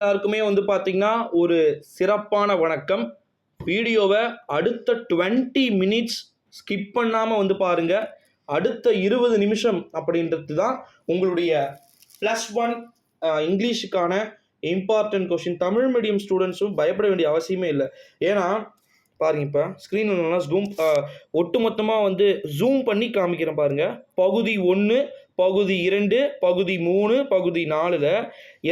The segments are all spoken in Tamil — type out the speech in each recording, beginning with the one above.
எல்லாருக்குமே வந்து பார்த்தீங்கன்னா, ஒரு சிறப்பான வணக்கம். வீடியோவ அடுத்த 20 மினிட்ஸ் ஸ்கிப் பண்ணாம வந்து பாருங்க. அடுத்த 20 நிமிஷம் அப்படின்றது தான் உங்களுடைய +1 இங்கிலீஷுக்கான இம்பார்ட்டன்ட் கொஸ்டின். தமிழ் மீடியம் ஸ்டூடெண்ட்ஸும் பயப்பட வேண்டிய அவசியமே இல்ல. ஏன்னா, பாருங்க இப்ப ஸ்க்ரீன்ல நல்லா ஒட்டுமொத்தமா வந்து ஜூம் பண்ணி காமிக்கிறேன் பாருங்க. பகுதி 1, பகுதி 2, பகுதி 3, பகுதி 4ல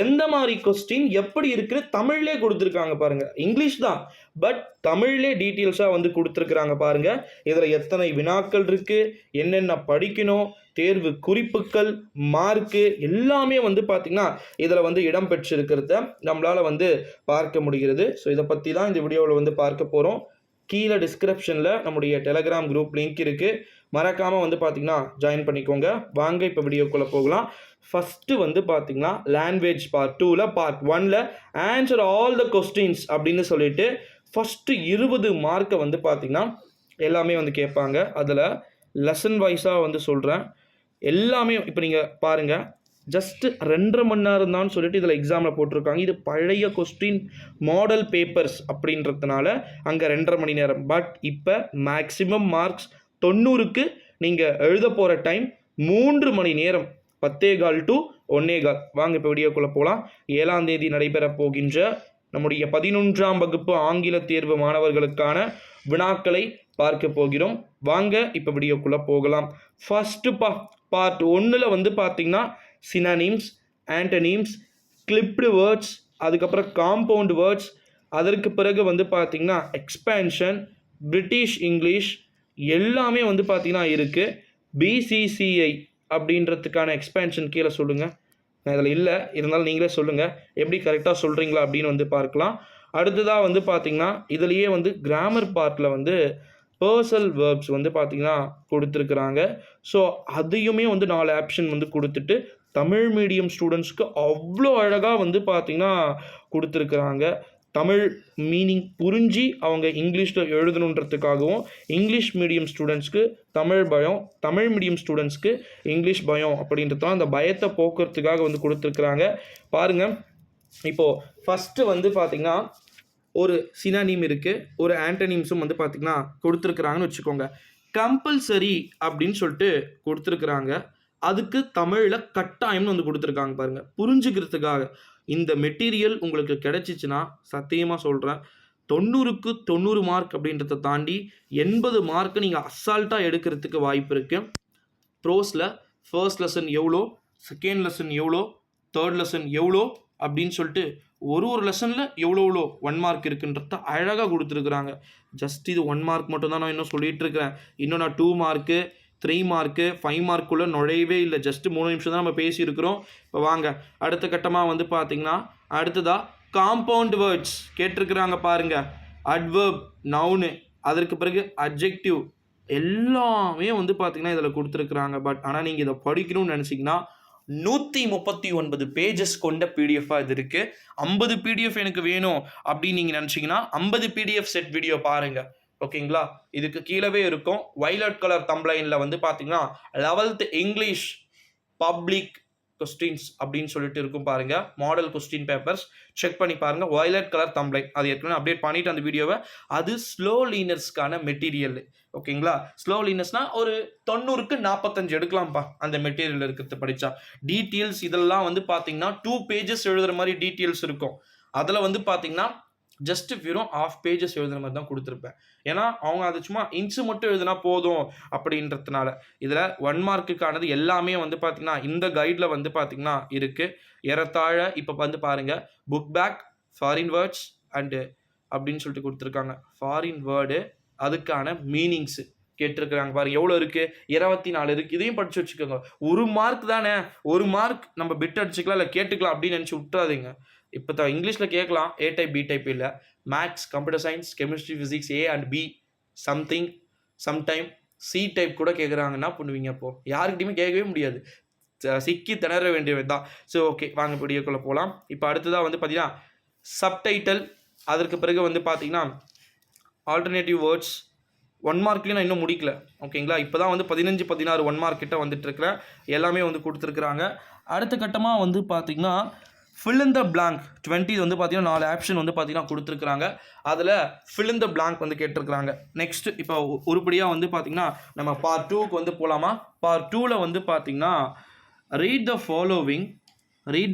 எந்த மாரி கொஸ்டின் எப்படி இருக்குன்னு தமிழ்லே குடுத்துருக்காங்க பாருங்க. இங்கிலீஷ் தான். பட் தமிழ்லே டீட்டெயில்ஸா வந்து குடுத்துருக்காங்க பாருங்க. இதுல எத்தனை வினாக்கள் இருக்கு, என்னென்ன படிக்கணும், தேர்வு குறிப்புகள், மார்க்கு எல்லாமே வந்து பார்த்தீங்கன்னா, இதுல வந்து இடம் பெற்றிருக்கிறத நம்மளால வந்து பார்க்க முடிகிறது. ஸோ இத பத்தி தான் இந்த வீடியோல வந்து பார்க்க போறோம். கீழே டிஸ்கிரிப்ஷனில் நம்முடைய டெலகிராம் குரூப் லிங்க் இருக்குது. மறக்காமல் வந்து பார்த்தீங்கன்னா ஜாயின் பண்ணிக்கோங்க. வாங்க இப்போ வீடியோக்குள்ளே போகலாம். ஃபஸ்ட்டு வந்து பார்த்தீங்கன்னா லாங்குவேஜ் பார்ட் 2ல் பார்ட் 1ல் ஆன்சர் ஆல் த கொஸ்டின்ஸ் அப்படின்னு சொல்லிட்டு ஃபஸ்ட்டு 20 மார்க்கை வந்து பார்த்தீங்கன்னா எல்லாமே வந்து கேட்பாங்க. அதில் லெசன் வைஸாக வந்து சொல்கிறேன். எல்லாமே இப்போ நீங்கள் பாருங்கள், ஜஸ்ட் 2.5 மணி நேரம் தான் சொல்லிட்டு இதில் எக்ஸாமில் போட்டிருக்காங்க. இது பழைய கொஸ்டின் மாடல் பேப்பர்ஸ் அப்படின்றதுனால அங்கே 2.5 மணி நேரம். பட் இப்போ மேக்ஸிமம் மார்க்ஸ் 90க்கு நீங்கள் எழுத போகிற டைம் 3 மணி நேரம், 10:15 to 1:15. வாங்க இப்போ வீடியோக்குள்ளே போகலாம். 7ஆம் தேதி நடைபெற போகின்ற நம்முடைய 11ஆம் வகுப்பு ஆங்கில தேர்வு மாணவர்களுக்கான வினாக்களை பார்க்க போகிறோம். வாங்க இப்போ வீடியோக்குள்ளே போகலாம். ஃபஸ்ட்டு பார்ட் 1ல் வந்து பார்த்தீங்கன்னா சினானிம்ஸ், ஆண்டனிம்ஸ், கிளிப்டு வேர்ட்ஸ், அதுக்கப்புறம் காம்பவுண்ட் வேர்ட்ஸ், அதற்கு பிறகு வந்து பார்த்திங்கன்னா எக்ஸ்பேன்ஷன், பிரிட்டிஷ் இங்கிலீஷ் எல்லாமே வந்து பார்த்திங்கன்னா இருக்குது. பிசிசிஐ அப்படின்றதுக்கான எக்ஸ்பேன்ஷன் கீழே சொல்லுங்கள். நான் இதில் இல்லை, இருந்தாலும் நீங்களே சொல்லுங்கள் எப்படி கரெக்டாக சொல்கிறீங்களா அப்படின்னு வந்து பார்க்கலாம். அடுத்ததாக வந்து பார்த்திங்கன்னா இதுலேயே வந்து கிராமர் பார்ட்டில் வந்து பர்சல் வேர்ப்ஸ் வந்து பார்த்திங்கன்னா கொடுத்துருக்குறாங்க. ஸோ அதையுமே வந்து 4 ஆப்ஷன் வந்து கொடுத்துட்டு தமிழ் மீடியம் ஸ்டூடெண்ட்ஸ்க்கு அவ்வளோ அழகாக வந்து பார்த்திங்கன்னா கொடுத்துருக்குறாங்க. தமிழ் மீனிங் புரிஞ்சு அவங்க இங்கிலீஷில் எழுதணுன்றதுக்காகவும், இங்கிலீஷ் மீடியம் ஸ்டூடெண்ட்ஸ்க்கு தமிழ் பயம், தமிழ் மீடியம் ஸ்டூடெண்ட்ஸ்க்கு இங்கிலீஷ் பயம் அப்படின்றதான் அந்த பயத்தை போக்குறதுக்காக வந்து கொடுத்துருக்குறாங்க. பாருங்கள், இப்போது ஃபஸ்ட்டு வந்து பார்த்திங்கன்னா ஒரு சினானிம் இருக்குது, ஒரு ஆண்டனிம்ஸும் வந்து பார்த்திங்கன்னா கொடுத்துருக்குறாங்கன்னு வச்சுக்கோங்க. கம்பல்சரி அப்படின்னு சொல்லிட்டு கொடுத்துருக்குறாங்க. அதுக்கு தமிழில் கட்டாயம்னு வந்து கொடுத்துருக்காங்க பாருங்கள், புரிஞ்சுக்கிறதுக்காக. இந்த மெட்டீரியல் உங்களுக்கு கிடைச்சிச்சுன்னா சத்தியமாக சொல்கிறேன், 90க்கு 90 மார்க் அப்படின்றத தாண்டி 80 மார்க்கு நீங்கள் அசால்ட்டாக எடுக்கிறதுக்கு வாய்ப்பு இருக்குது. ப்ரோஸில் ஃபர்ஸ்ட் லெசன் எவ்வளோ, செகண்ட் லெசன் எவ்வளோ, தேர்ட் லெசன் எவ்வளோ அப்படின்னு சொல்லிட்டு ஒரு லெசனில் எவ்வளோ 1 மார்க் இருக்குன்றத அழகாக கொடுத்துருக்குறாங்க. ஜஸ்ட் இது 1 மார்க் மட்டும் தான் நான் இன்னும் சொல்லிகிட்டு இருக்கிறேன். இன்னும் நான் 2 மார்க்கு 3 மார்க்கு 5 மார்க்குள்ளே நுழையவே இல்லை. ஜஸ்ட்டு 3 நிமிஷம் தான் நம்ம பேசியிருக்கிறோம். இப்போ வாங்க அடுத்த கட்டமாக வந்து பார்த்திங்கன்னா அடுத்ததாக காம்பவுண்ட் வேர்ட்ஸ் கேட்டிருக்கிறாங்க பாருங்கள். அட்வர்ப், நவுனு, அதற்கு பிறகு அட்ஜெக்டிவ் எல்லாமே வந்து பார்த்திங்கன்னா இதில் கொடுத்துருக்குறாங்க. பட் ஆனால் நீங்கள் இதை படிக்கணும்னு நினச்சிங்கன்னா 139 பேஜஸ் கொண்ட பிடிஎஃபாக இது இருக்குது. 50 பிடிஎஃப் எனக்கு வேணும் அப்படின்னு நீங்கள் நினச்சிங்கன்னா 50 பிடிஎஃப் செட் வீடியோ பாருங்கள். ஓகேங்களா, இதுக்கு கீழவே இருக்கும். வயலட் கலர் தம்ப்லைனில் வந்து பார்த்தீங்கன்னா 11th இங்கிலீஷ் பப்ளிக் கொஸ்டின்ஸ் அப்படின்னு சொல்லிட்டு இருக்கும் பாருங்க. மாடல் கொஸ்டின் பேப்பர்ஸ் செக் பண்ணி பாருங்க. வயலட் கலர் தம்ப்லைன் அது ஏற்கனவே அப்டேட் பண்ணிட்டு அந்த வீடியோவை. அது ஸ்லோ லேர்னர்ஸ்க்கான மெட்டீரியல். ஓகேங்களா, ஸ்லோ லேர்னர்ஸ்னா ஒரு 90க்கு 45 எடுக்கலாம்ப்பா அந்த மெட்டீரியல் இருக்கிறது படித்தா. டீட்டெயில்ஸ் இதெல்லாம் வந்து பார்த்தீங்கன்னா 2 பேஜஸ் எழுதுகிற மாதிரி டீட்டெயில்ஸ் இருக்கும். அதில் வந்து பார்த்தீங்கன்னா ஜஸ்ட் வெறும் 1/2 பேஜஸ் எழுதுகிற மாதிரி தான் கொடுத்துருப்பேன். ஏன்னா அவங்க அது சும்மா இன்ச்சு மட்டும் எழுதுனா போதும் அப்படின்றதுனால. இதில் 1 மார்க்குக்கானது எல்லாமே வந்து பார்த்திங்கன்னா இந்த கைடில் வந்து பார்த்திங்கன்னா இருக்குது. ஏறத்தாழ இப்போ வந்து பாருங்கள், book back, foreign words and அப்படின்னு சொல்லிட்டு கொடுத்துருக்காங்க. ஃபாரின் வேர்டு அதுக்கான மீனிங்ஸு கேட்டிருக்கிறாங்க பாருங்கள். எவ்வளோ இருக்குது, 24 இருக்குது. இதையும் படித்து வச்சுக்கோங்க. 1 மார்க் தானே, 1 மார்க் நம்ம பிட் அடிச்சுக்கலாம் இல்லை கேட்டுக்கலாம் அப்படின்னு நினச்சி விட்டுறாதீங்க. இப்போ தான் இங்கிலீஷில் கேட்கலாம், ஏ டைப் பி டைப் இல்லை. Maths, computer science, chemistry, physics A and B, something, sometime C type கூட கேட்குறாங்கன்னா பண்ணுவீங்க. அப்போது யாருக்கிட்டையுமே கேட்கவே முடியாது, சிக்கி திணற வேண்டியது தான். ஸோ ஓகே, வாங்க வீடியோக்குள்ளே போகலாம். இப்போ அடுத்ததாக வந்து பார்த்தீங்கன்னா சப்டைட்டில், அதற்கு பிறகு வந்து பார்த்தீங்கன்னா ஆல்டர்னேட்டிவ் வேர்ட்ஸ். 1 மார்க்லேயும் நான் இன்னும் முடிக்கல. ஓகேங்களா, இப்போ தான் வந்து 15, 16 1 மார்க் கிட்ட வந்துட்டுருக்கிறேன். எல்லாமே வந்து கொடுத்துருக்குறாங்க. அடுத்த கட்டமாக வந்து பார்த்திங்கன்னா fill in the blank 20 வந்து பார்த்தீங்கன்னா 4 ஆப்ஷன் வந்து பார்த்தீங்கன்னா கொடுத்துருக்குறாங்க. அதில் fill in the blank வந்து கேட்டிருக்கிறாங்க. நெக்ஸ்ட் இப்போ உருப்படியாக வந்து பார்த்தீங்கன்னா நம்ம பார்ட் 2க்கு வந்து போகலாமா? பார்ட் 2ல் வந்து பார்த்தீங்கன்னா read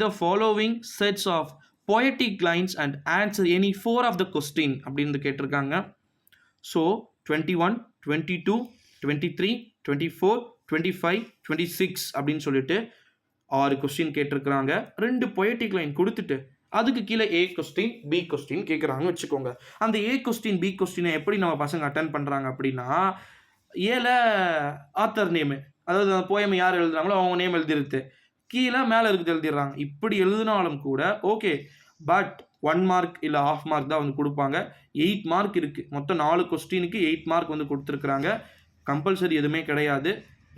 the following sets of poetic lines and answer any 4 of the question அப்படின்னு கேட்டிருக்காங்க. ஸோ 21, 22, 23, 24, 25, 26 அப்படின்னு சொல்லிட்டு 6 கொஸ்டின் கேட்டிருக்கிறாங்க. 2 பொயட்டிக் லைன் கொடுத்துட்டு அதுக்கு கீழே A கொஸ்டின் B கொஸ்டின் கேட்குறாங்க வச்சுக்கோங்க. அந்த A கொஸ்டின் B கொஸ்டினை எப்படி நம்ம பசங்க அட்டன் பண்ணுறாங்க அப்படின்னா, ஏல ஆத்தர் நேமு, அதாவது அந்த போயம் யார் எழுதுறாங்களோ அவங்க நேம் எழுதிருது, கீழே மேலே இருக்குது எழுதிடுறாங்க. இப்படி எழுதினாலும் கூட ஓகே, பட் 1 மார்க் இல்லை ½ மார்க் தான் வந்து கொடுப்பாங்க. 8 மார்க் இருக்குது. மொத்தம் 4 கொஸ்டினுக்கு 8 மார்க் வந்து கொடுத்துருக்குறாங்க. கம்பல்சரி எதுவுமே கிடையாது.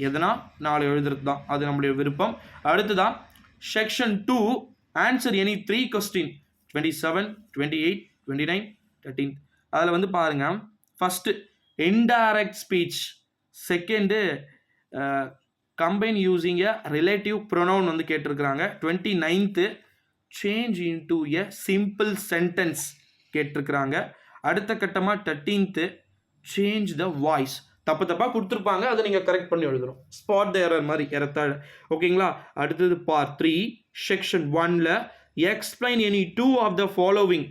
எதனா 4 எழுதுறது தான், அது நம்மளுடைய விருப்பம். அடுத்ததான் செக்ஷன் 2 ஆன்சர் எனி 3 கொஸ்டின் 27, 28, 29, 13. அதில் வந்து பாருங்க, first indirect speech, second combine using எ ரிலேட்டிவ் ப்ரொனவுன் வந்து கேட்டிருக்கிறாங்க. 29th change into a simple sentence கேட்டிருக்கிறாங்க. அடுத்த கட்டமாக 13th சேஞ்ச் த வாய்ஸ். தப்பாக கொடுத்துருப்பாங்க, அதை நீங்கள் கரெக்ட் பண்ணி எழுதணும். ஸ்பாட் த எரர் மாதிரி எரத்தாழ. ஓகேங்களா? அடுத்தது பார்ட் 3 செக்ஷன் 1ல் explain any 2 of the following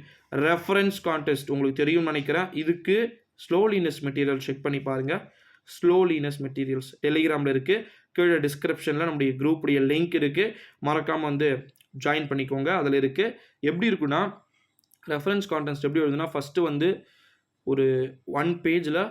reference context. உங்களுக்கு தெரியும்னு நினைக்கிறேன். இதுக்கு ஸ்லோலினஸ் மெட்டீரியல் செக் பண்ணி பாருங்கள். ஸ்லோலினஸ் மெட்டீரியல்ஸ் டெலிகிராமில் இருக்குது. கீழே டிஸ்கிரிப்ஷனில் நம்முடைய குரூப்புடைய லிங்க் இருக்குது. மறக்காமல் வந்து ஜாயின் பண்ணிக்கோங்க. அதில் இருக்குது. எப்படி இருக்குன்னா, ரெஃபரன்ஸ் கான்டெஸ்ட் எப்படி எழுதுனா, ஃபஸ்ட்டு வந்து ஒரு 1 பேஜில்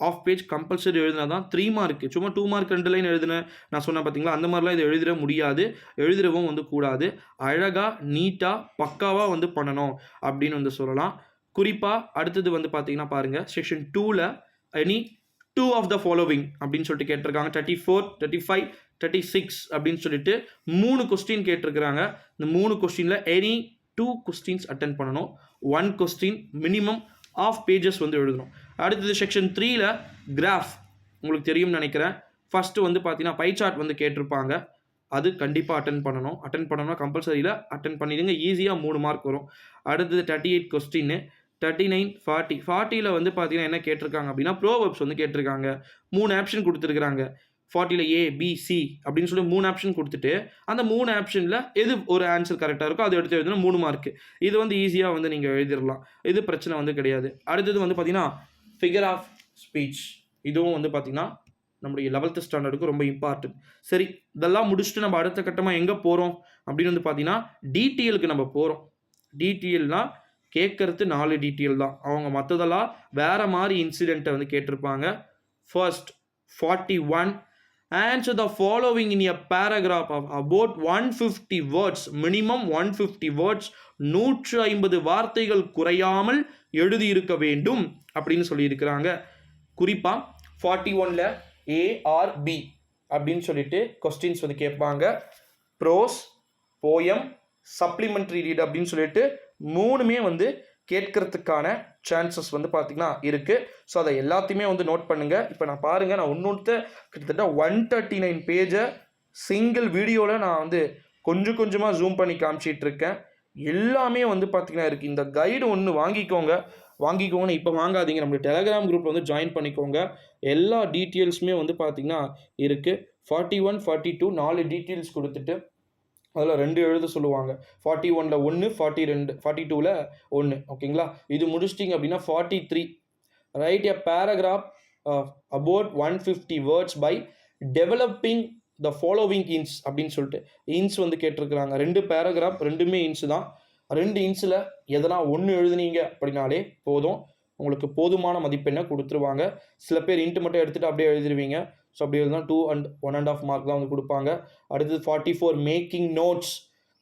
ஆஃப் பேஜ் கம்பல்சரி எழுதினா தான் 3 மார்க்கு. சும்மா 2 மார்க் 2 லைன் எழுதுனேன் நான் சொன்னேன் பார்த்தீங்களா, அந்த மாதிரிலாம் இது எழுதிட முடியாது. எழுதிடவும் வந்து கூடாது. அழகாக நீட்டாக பக்காவாக வந்து பண்ணணும் அப்படின்னு வந்து சொல்லலாம். குறிப்பாக அடுத்தது வந்து பார்த்தீங்கன்னா பாருங்கள், செக்ஷன் 2ல் எனி 2 ஆஃப் த ஃபாலோவிங் அப்படின்னு சொல்லிட்டு கேட்டிருக்காங்க. 34, 35, 36 அப்படின்னு சொல்லிட்டு 3 கொஸ்டின் கேட்டிருக்கிறாங்க. இந்த 3 கொஸ்டினில் எனி 2 கொஸ்டின்ஸ் அட்டென்ட் பண்ணணும். 1 கொஸ்டின் மினிமம் ஆஃப் பேஜஸ் வந்து எழுதணும். அடுத்தது செக்ஷன் 3ல் கிராஃப், உங்களுக்கு தெரியும்னு நினைக்கிறேன். ஃபஸ்ட்டு வந்து பார்த்தீங்கன்னா பை சார்ட் வந்து கேட்டிருப்பாங்க. அது கண்டிப்பாக அட்டன் பண்ணணும். அட்டன் பண்ணணும்னா கம்பல்சரியில் அட்டன் பண்ணிடுங்க. ஈஸியாக 3 மார்க் வரும். அடுத்தது 38 கொஸ்டின், 39, 40. 40ல் வந்து பார்த்தீங்கன்னா என்ன கேட்டிருக்காங்க அப்படின்னா ப்ரோவர்ப்ஸ் வந்து கேட்டிருக்காங்க. 3 ஆப்ஷன் கொடுத்துருக்குறாங்க. 40ல் A, B, C அப்படின்னு சொல்லி 3 ஆப்ஷன் கொடுத்துட்டு அந்த 3 ஆப்ஷனில் எது ஒரு ஆன்சர் கரெக்டாக இருக்கோ அதை எடுத்து எழுதுனா 3 மார்க்கு. இது வந்து ஈஸியாக வந்து நீங்கள் எழுதிடலாம். இது பிரச்சனை வந்து கிடையாது. அடுத்தது வந்து பார்த்தீங்கன்னா ஃபிகர் ஆஃப் ஸ்பீச். இதுவும் வந்து பார்த்தீங்கன்னா நம்முடைய 11th ஸ்டாண்டர்டுக்கு ரொம்ப இம்பார்ட்டன்ட். சரி, இதெல்லாம் முடிச்சுட்டு நம்ம அடுத்த கட்டமாக எங்கே போகிறோம் அப்படின்னு வந்து பார்த்தீங்கன்னா டிடிஎலுக்கு நம்ம போகிறோம். டிடிஎல்னால் கேட்கறது 4 டீட்டெயில் தான். அவங்க மற்றதெல்லாம் வேறு மாதிரி இன்சிடெண்ட்டை வந்து கேட்டிருப்பாங்க. First 41 answer the following in a paragraph of about 150 words. minimum 150 words, 150 வார்த்தைகள் குறையாமல் எழுதியிருக்க வேண்டும் அப்படின்னு சொல்லியிருக்கிறாங்க. குறிப்பாக 41ல் A or B அப்படின்னு சொல்லிட்டு கொஸ்டின்ஸ் வந்து கேட்பாங்க. ப்ரோஸ், போயம், சப்ளிமெண்ட்ரி ரீட் அப்படின்னு சொல்லிட்டு 3மே வந்து கேட்கறதுக்கான சான்சஸ் வந்து பார்த்திங்கன்னா இருக்குது. ஸோ அதை எல்லாத்தையுமே வந்து நோட் பண்ணுங்கள். இப்போ நான் பாருங்கள், நான் இன்னொருத்த கிட்டத்தட்ட 139 பேஜை சிங்கிள் வீடியோவில் நான் வந்து கொஞ்சம் கொஞ்சமாக ஜூம் பண்ணி காமிச்சிட்ருக்கேன். எல்லாமே வந்து பார்த்திங்கன்னா இருக்குது. இந்த கைடு ஒன்று வாங்கிக்கோங்கன்னு இப்போ வாங்காதீங்க. நம்மளுடைய டெலகிராம் குரூப்பில் வந்து ஜாயின் பண்ணிக்கோங்க. எல்லா டீட்டெயில்ஸுமே வந்து பார்த்திங்கன்னா இருக்குது. 41, 42 4 டீட்டெயில்ஸ் கொடுத்துட்டு அதில் 2 எழுத சொல்லுவாங்க. 41ல் 1, 42, 42ல் 1. ஓகேங்களா? இது முடிச்சிட்டிங்க அப்படின்னா 43 write a paragraph about 150 words by developing the following hints அப்படின்னு சொல்லிட்டு இன்ஸ் வந்து கேட்டிருக்கிறாங்க. 2 பேராகிராஃப் 2மே இன்ஸ் தான். 2 இன்ஸில் எதனா 1 எழுதுனீங்க அப்படின்னாலே போதும், உங்களுக்கு போதுமான மதிப்பெண்ணை கொடுத்துருவாங்க. சில பேர் இன்ட்டு மட்டும் எடுத்துகிட்டு அப்படியே எழுதிடுவீங்க. ஸோ அப்படி எழுதுனா 2 and 1.5 மார்க் தான் வந்து கொடுப்பாங்க. அடுத்தது 44 மேக்கிங் நோட்ஸ்,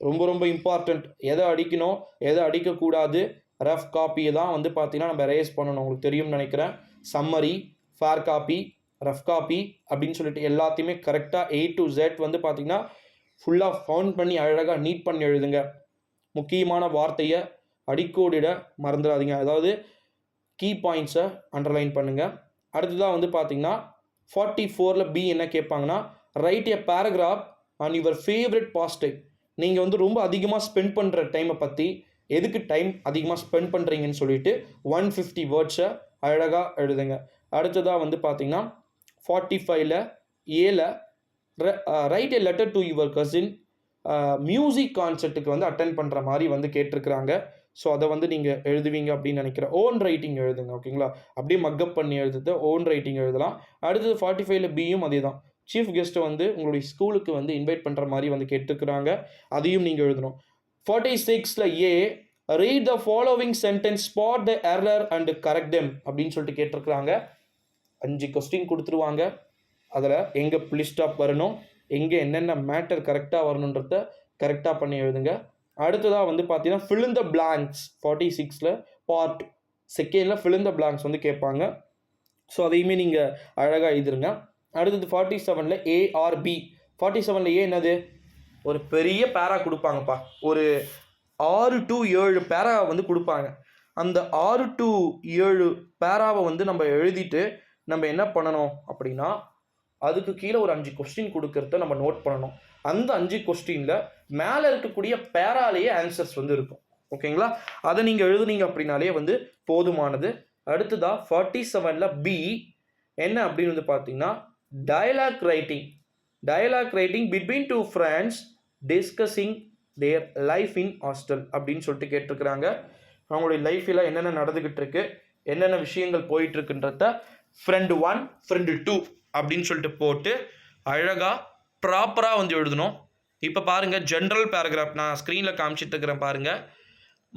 ரொம்ப இம்பார்ட்டண்ட். எதை அடிக்கணும் எதை அடிக்கக்கூடாது, ரஃப் காப்பியை தான் வந்து பார்த்தீங்கன்னா நம்ம ரேஸ் பண்ணணும். உங்களுக்கு தெரியும்னு நினைக்கிறேன். Summary, fair copy, rough copy அப்படின்னு சொல்லிட்டு எல்லாத்தையுமே கரெக்டாக A to Z வந்து பார்த்தீங்கன்னா ஃபுல்லாக ஃபவுண்ட் பண்ணி அழகாக நீட் பண்ணி எழுதுங்க. முக்கியமான வார்த்தையை அடிக்கோடிட மறந்துடாதீங்க. அதாவது கீ பாயிண்ட்ஸை அண்டர்லைன் பண்ணுங்கள். அடுத்ததாக வந்து பார்த்தீங்கன்னா 44ல் B என்ன கேட்பாங்கன்னா write a paragraph on your favourite pastime. நீங்கள் வந்து ரொம்ப அதிகமாக ஸ்பெண்ட் பண்ணுற டைமை பற்றி, எதுக்கு டைம் அதிகமாக ஸ்பெண்ட் பண்ணுறீங்கன்னு சொல்லிட்டு 150 வேர்ட்ஸை அழகாக எழுதுங்க. அடுத்ததாக வந்து பார்த்தீங்கன்னா 45ல் ஏல write a letter to your cousin. Music கான்சர்ட்டுக்கு வந்து அட்டென்ட் பண்ணுற மாதிரி வந்து கேட்டிருக்கிறாங்க. ஸோ அதை வந்து நீங்கள் எழுதுவீங்க அப்படின்னு நினைக்கிறேன். ஓன் ரைட்டிங் எழுதுங்க, ஓகேங்களா? அப்படியே மக்கப் பண்ணி எழுதுறது ஓன் ரைட்டிங் எழுதலாம். அடுத்தது 45ல் பியும் அதே தான். சீஃப் கெஸ்ட்டை வந்து உங்களுடைய ஸ்கூலுக்கு வந்து இன்வைட் பண்ணுற மாதிரி வந்து கேட்டிருக்கிறாங்க. அதையும் நீங்கள் எழுதணும். 46ல் A read the following sentence, spot the error and correct them அப்படின்னு சொல்லிட்டு கேட்டிருக்கிறாங்க. 5 கொஸ்டின் கொடுத்துருவாங்க. அதில் எங்கே புல் ஸ்டாப் வரணும், எங்கே என்னென்ன மேட்டர் கரெக்டாக வரணுன்றத கரெக்டாக பண்ணி எழுதுங்க. அடுத்ததாக வந்து பார்த்தீங்கன்னா fill in the blanks. 46ல் பார்ட் செகண்டில் fill in the blanks வந்து கேட்பாங்க. ஸோ அதையுமே நீங்கள் அழகாக எழுதிருங்க. அடுத்தது 47ல் ஏ ஆர் பி. 47ல் ஏ என்னது? ஒரு பெரிய பேரா கொடுப்பாங்கப்பா. ஒரு 6 to 7 பேரா வந்து கொடுப்பாங்க. அந்த 6 to 7 பேராவை வந்து நம்ம எழுதிட்டு நம்ம என்ன பண்ணணும் அப்படின்னா, அதுக்கு கீழே ஒரு 5 கொஸ்டின் கொடுக்கறத நம்ம நோட் பண்ணணும். அந்த 5 கொஸ்டினில் மேலே இருக்கக்கூடிய பேராலேயே ஆன்சர்ஸ் வந்து இருக்கும், ஓகேங்களா? அதை நீங்கள் எழுதுனீங்க அப்படின்னாலே வந்து போதுமானது. அடுத்ததாக 47ல் பி என்ன அப்படின்னு வந்து பார்த்தீங்கன்னா, dialogue writing. Dialogue writing between 2 friends discussing their life in hostel அப்படின்னு சொல்லிட்டு கேட்டிருக்கிறாங்க. அவங்களுடைய லைஃப்பில் என்னென்ன நடந்துக்கிட்டு இருக்கு, என்னென்ன விஷயங்கள் போயிட்டுருக்குன்றத ஃப்ரெண்டு 1 ஃப்ரெண்டு 2 அப்படின்னு சொல்லிட்டு போட்டு அழகாக ப்ராப்பராக வந்து எழுதணும். இப்போ பாருங்கள், ஜென்ரல் பேராகிராஃப் நான் ஸ்க்ரீனில் காமிச்சிட்டு இருக்கிறேன் பாருங்கள்.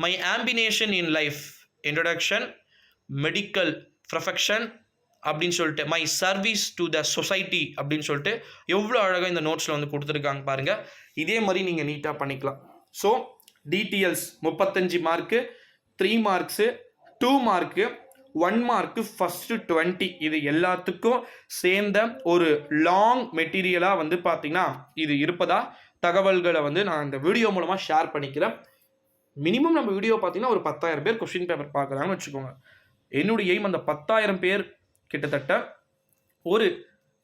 My ambition in life, introduction, medical profession அப்படின்னு சொல்லிட்டு my service to the society அப்படின்னு சொல்லிட்டு எவ்வளோ அழகாக இந்த நோட்ஸில் வந்து கொடுத்துருக்காங்க பாருங்கள். இதே மாதிரி நீங்கள் நீட்டாக பண்ணிக்கலாம். So details 35 mark, 3 marks, 2 mark, 1 mark, first 20. இது எல்லாத்துக்கும் சேர்ந்த ஒரு லாங் மெட்டீரியலாக வந்து பார்த்திங்கன்னா இது இருப்பதா தகவல்களை வந்து நான் இந்த வீடியோ மூலமாக ஷேர் பண்ணிக்கிறேன். மினிமம் நம்ம வீடியோ பார்த்திங்கன்னா ஒரு 10,000 பேர் கொஸ்டின் பேப்பர் பார்க்குறாங்கன்னு வச்சுக்கோங்க. என்னுடைய எய்ம் அந்த 10,000 பேர் கிட்டத்தட்ட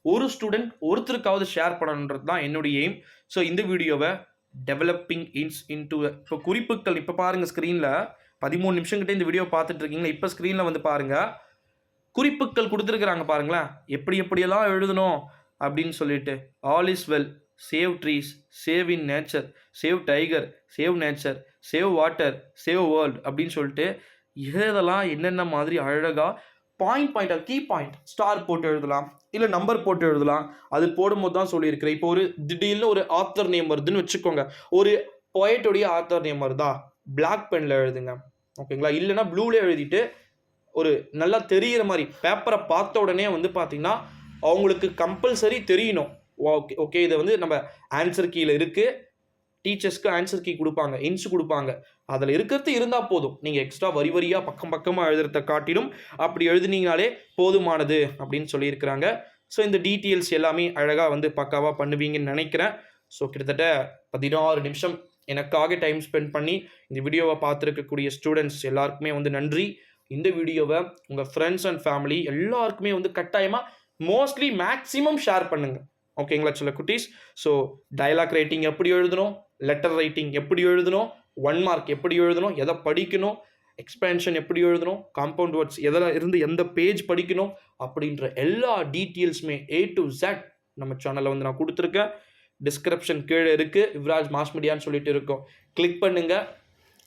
ஒரு ஸ்டூடெண்ட் ஒருத்தருக்காவது ஷேர் பண்ணணுன்றது தான் என்னுடைய எய்ம். ஸோ இந்த வீடியோவை டெவலப்பிங் இன்டு இப்போ குறிப்புகள் இப்போ பாருங்கள் ஸ்க்ரீனில் 13 நிமிஷம் கிட்டே இந்த வீடியோ பார்த்துட்டு இருக்கீங்களா? இப்போ ஸ்க்ரீனில் வந்து பாருங்கள், குறிப்புகள் கொடுத்துருக்குறாங்க பாருங்களேன், எப்படியெல்லாம் எழுதணும் அப்படின்னு சொல்லிட்டு. All is well, save trees, save in nature, save tiger, save nature, save water, save world அப்படின்னு சொல்லிட்டு இதெல்லாம் என்னென்ன மாதிரி அழகாக பாயிண்டாக கீ பாயிண்ட் ஸ்டார் போட்டு எழுதலாம், இல்லை நம்பர் போட்டு எழுதலாம். அது போடும்போது தான் சொல்லியிருக்கிறேன். இப்போ ஒரு திடீர்னு ஒரு ஆத்தர் நேம் வருதுன்னு வச்சுக்கோங்க, ஒரு போயட்டோடைய ஆத்தர் நேம் வருதா, பிளாக் பெனில் எழுதுங்க, ஓகேங்களா? இல்லைனா ப்ளூவில் எழுதிட்டு ஒரு நல்லா தெரிகிற மாதிரி பேப்பரை பார்த்த உடனே வந்து பார்த்திங்கன்னா அவங்களுக்கு கம்பல்சரி தெரியணும். ஓகே இதை வந்து நம்ம ஆன்சர் கீழே இருக்குது, டீச்சர்ஸ்க்கு ஆன்சர் கீ கொடுப்பாங்க, இன்ஸ் கொடுப்பாங்க, அதில் இருக்கிறது இருந்தால் போதும். நீங்கள் எக்ஸ்ட்ரா வரியாக பக்கமாக எழுதுறத காட்டிலும் அப்படி எழுதுனீங்கனாலே போதுமானது அப்படின்னு சொல்லியிருக்கிறாங்க. ஸோ இந்த டீட்டெயில்ஸ் எல்லாமே அழகாக வந்து பக்காவாக பண்ணுவீங்கன்னு நினைக்கிறேன். ஸோ கிட்டத்தட்ட 16 நிமிஷம் எனக்காக டைம் ஸ்பெண்ட் பண்ணி இந்த வீடியோவை பார்த்துருக்கக்கூடிய ஸ்டூடெண்ட்ஸ் எல்லாருக்குமே வந்து நன்றி. இந்த வீடியோவை உங்கள் ஃப்ரெண்ட்ஸ் அண்ட் ஃபேமிலி எல்லாருக்குமே வந்து கட்டாயமாக மோஸ்ட்லி மேக்ஸிமம் ஷேர் பண்ணுங்கள், ஓகேங்களா சில குட்டீஸ்? ஸோ டயலாக் ரைட்டிங் எப்படி எழுதணும், லெட்டர் ரைட்டிங் எப்படி எழுதணும், 1 மார்க் எப்படி எழுதணும், எதை படிக்கணும், எக்ஸ்பேன்ஷன் எப்படி எழுதணும், காம்பவுண்ட் வேர்ட்ஸ் எதில் இருந்து எந்த பேஜ் படிக்கணும் அப்படின்ற எல்லா டீட்டெயில்ஸுமே A to Z நம்ம சேனலில் வந்து நான் கொடுத்துருக்கேன். டிஸ்கிரிப்ஷன் கீழே இருக்குது, யுவராஜ் மாஸ் மீடியான்னு சொல்லிட்டு இருக்கோம். கிளிக் பண்ணுங்கள்,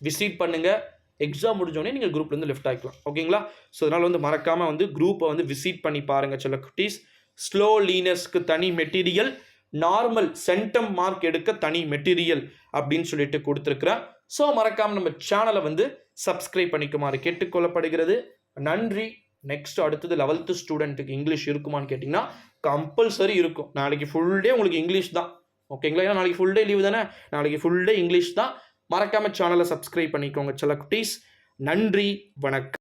விசிட் பண்ணுங்கள். எக்ஸாம் முடிஞ்சோடனே நீங்கள் குரூப்லேருந்து லெஃப்ட் ஆகிக்கலாம், ஓகேங்களா? ஸோ அதனால் வந்து மறக்காமல் வந்து குரூப்பை வந்து விசிட் பண்ணி பாருங்கள் சில குட்டீஸ். ஸ்லோ லீனர்ஸ்க்கு தனி மெட்டீரியல், நார்மல் சென்டம் மார்க் எடுக்க தனி மெட்டீரியல் அப்படின்னு சொல்லிட்டு கொடுத்துருக்குறேன். ஸோ மறக்காமல் நம்ம சேனலை வந்து சப்ஸ்கிரைப் பண்ணிக்குமாறு கேட்டுக்கொள்ளப்படுகிறது. நன்றி. நெக்ஸ்ட் அடுத்தது 11th ஸ்டூடெண்ட்டுக்கு இங்கிலீஷ் இருக்குமான்னு கேட்டிங்கன்னா கம்பல்சரி இருக்கும். நாளைக்கு ஃபுல் டே உங்களுக்கு இங்கிலீஷ் தான், ஓகேங்களா? ஏன்னா நாளைக்கு ஃபுல் டே லீவு தானே, நாளைக்கு ஃபுல் டே இங்கிலீஷ் தான். மறக்காமல் சேனலை சப்ஸ்கிரைப் பண்ணிக்கோங்க சில குட்டீஸ். நன்றி, வணக்கம்.